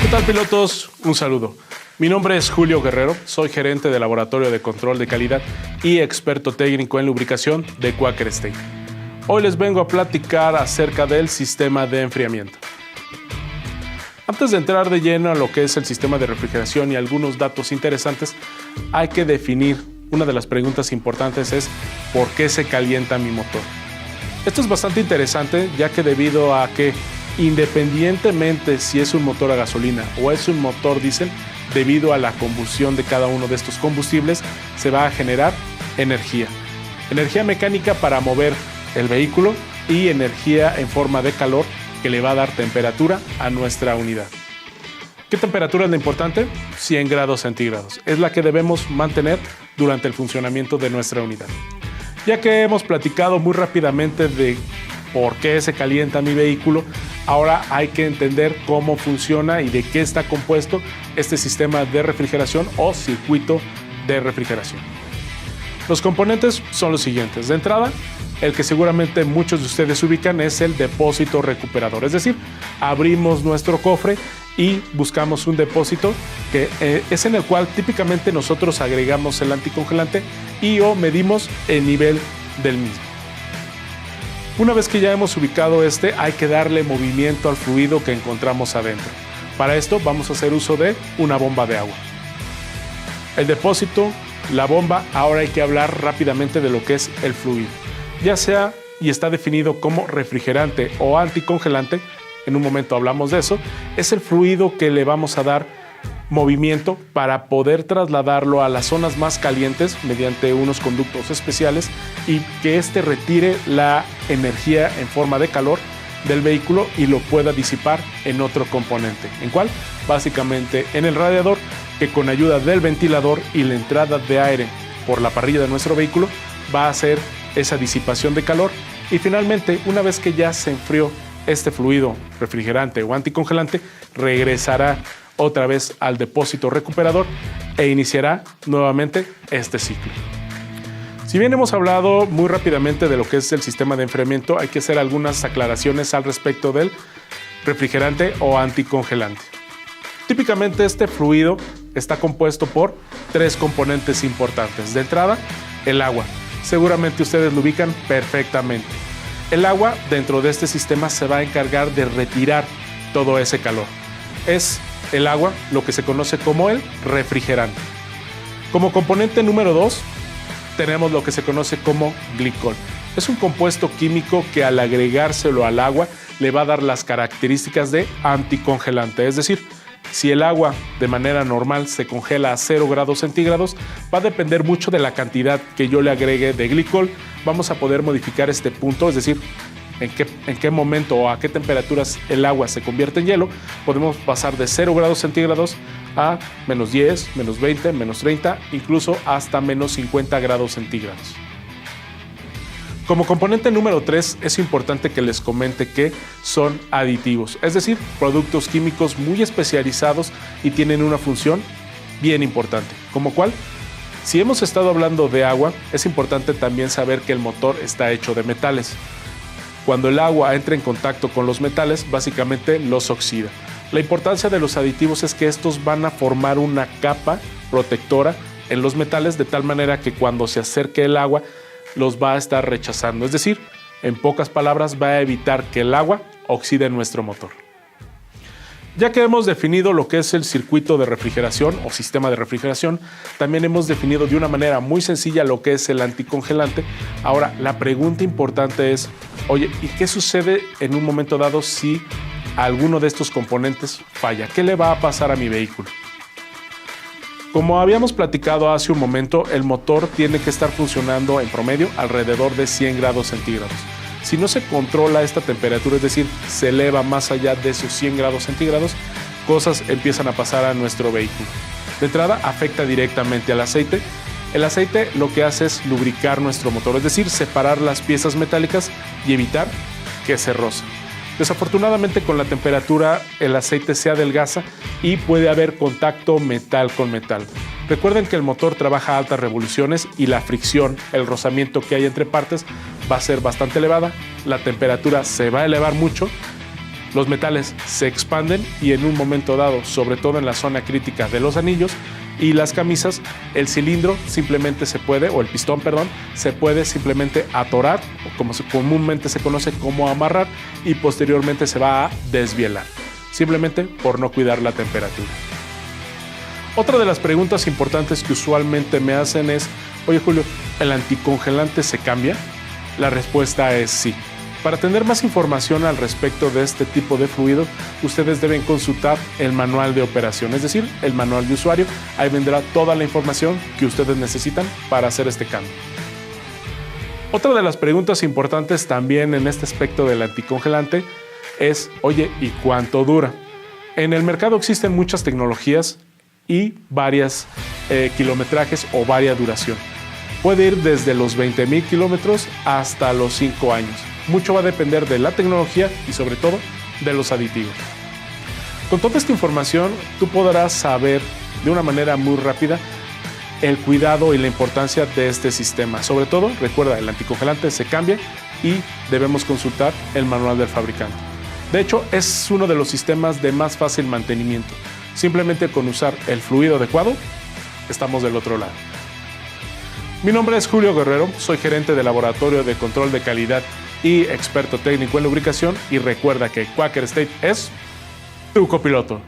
¿Qué tal, pilotos? Un saludo. Mi nombre es Julio Guerrero, soy gerente de Laboratorio de Control de Calidad y experto técnico en lubricación de Quaker State. Hoy les vengo a platicar acerca del sistema de enfriamiento. Antes de entrar de lleno a lo que es el sistema de refrigeración y algunos datos interesantes, hay que definir. Una de las preguntas importantes es ¿por qué se calienta mi motor? Esto es bastante interesante, ya que debido a que independientemente si es un motor a gasolina o es un motor diésel, debido a la combustión de cada uno de estos combustibles, se va a generar energía. Energía mecánica para mover el vehículo y energía en forma de calor que le va a dar temperatura a nuestra unidad. ¿Qué temperatura es la importante? 100 grados centígrados. Es la que debemos mantener durante el funcionamiento de nuestra unidad. Ya que hemos platicado muy rápidamente de por qué se calienta mi vehículo, ahora hay que entender cómo funciona y de qué está compuesto este sistema de refrigeración o circuito de refrigeración. Los componentes son los siguientes. De entrada, el que seguramente muchos de ustedes ubican es el depósito recuperador. Es decir, abrimos nuestro cofre y buscamos un depósito que es en el cual típicamente nosotros agregamos el anticongelante y o medimos el nivel del mismo. Una vez que ya hemos ubicado hay que darle movimiento al fluido que encontramos adentro. Para esto vamos a hacer uso de una bomba de agua. El depósito, la bomba, ahora hay que hablar rápidamente de lo que es el fluido. Ya sea y está definido como refrigerante o anticongelante, en un momento hablamos de eso, es el fluido que le vamos a dar movimiento para poder trasladarlo a las zonas más calientes mediante unos conductos especiales y que retire la energía en forma de calor del vehículo y lo pueda disipar en otro componente. ¿En cuál? Básicamente en el radiador, que con ayuda del ventilador y la entrada de aire por la parrilla de nuestro vehículo va a hacer esa disipación de calor y finalmente, una vez que ya se enfrió este fluido refrigerante o anticongelante, regresará otra vez al depósito recuperador e iniciará nuevamente este ciclo. Si bien hemos hablado muy rápidamente de lo que es el sistema de enfriamiento, hay que hacer algunas aclaraciones al respecto del refrigerante o anticongelante. Típicamente este fluido está compuesto por 3 componentes importantes. De entrada, el agua. Seguramente ustedes lo ubican perfectamente. El agua dentro de este sistema se va a encargar de retirar todo ese calor. Es el agua lo que se conoce como el refrigerante. Como componente número 2 tenemos lo que se conoce como glicol. Es un compuesto químico que al agregárselo al agua le va a dar las características de anticongelante. Es decir, si el agua de manera normal se congela a 0 grados centígrados, va a depender mucho de la cantidad que yo le agregue de glicol. Vamos a poder modificar este punto, es decir, en qué momento o a qué temperaturas el agua se convierte en hielo. Podemos pasar de 0 grados centígrados a menos 10, menos 20, menos 30, incluso hasta menos 50 grados centígrados. Como componente número 3 es importante que les comente que son aditivos, es decir, productos químicos muy especializados y tienen una función bien importante. ¿Como cuál? Si hemos estado hablando de agua, es importante también saber que el motor está hecho de metales. Cuando el agua entra en contacto con los metales, básicamente los oxida. La importancia de los aditivos es que estos van a formar una capa protectora en los metales de tal manera que cuando se acerque el agua los va a estar rechazando. Es decir, en pocas palabras, va a evitar que el agua oxide nuestro motor. Ya que hemos definido lo que es el circuito de refrigeración o sistema de refrigeración, también hemos definido de una manera muy sencilla lo que es el anticongelante. Ahora, la pregunta importante es, oye, ¿y qué sucede en un momento dado si alguno de estos componentes falla? ¿Qué le va a pasar a mi vehículo? Como habíamos platicado hace un momento, el motor tiene que estar funcionando en promedio alrededor de 100 grados centígrados. Si no se controla esta temperatura, es decir, se eleva más allá de esos 100 grados centígrados, cosas empiezan a pasar a nuestro vehículo. De entrada, afecta directamente al aceite. El aceite lo que hace es lubricar nuestro motor, es decir, separar las piezas metálicas y evitar que se rocen. Desafortunadamente, con la temperatura el aceite se adelgaza y puede haber contacto metal con metal. Recuerden que el motor trabaja a altas revoluciones y la fricción, el rozamiento que hay entre partes va a ser bastante elevada, la temperatura se va a elevar mucho Los metales se expanden y en un momento dado, sobre todo en la zona crítica de los anillos y las camisas, el cilindro simplemente se puede, o el pistón, perdón, se puede simplemente atorar, o como comúnmente se conoce como amarrar, y posteriormente se va a desvielar, simplemente por no cuidar la temperatura. Otra de las preguntas importantes que usualmente me hacen es: oye Julio, ¿el anticongelante se cambia? La respuesta es sí. Para tener más información al respecto de este tipo de fluido, ustedes deben consultar el manual de operación, es decir, el manual de usuario. Ahí vendrá toda la información que ustedes necesitan para hacer este cambio. Otra de las preguntas importantes también en este aspecto del anticongelante es: oye, ¿y cuánto dura? En el mercado existen muchas tecnologías y varias kilometrajes o varias duración. Puede ir desde los 20,000 kilómetros hasta los 5 años. Mucho va a depender de la tecnología y sobre todo de los aditivos. Con toda esta información, tú podrás saber de una manera muy rápida el cuidado y la importancia de este sistema. Sobre todo, recuerda, el anticongelante se cambia y debemos consultar el manual del fabricante. De hecho, es uno de los sistemas de más fácil mantenimiento. Simplemente con usar el fluido adecuado, estamos del otro lado. Mi nombre es Julio Guerrero, soy gerente de laboratorio de control de calidad y experto técnico en lubricación, y recuerda que Quaker State es tu copiloto.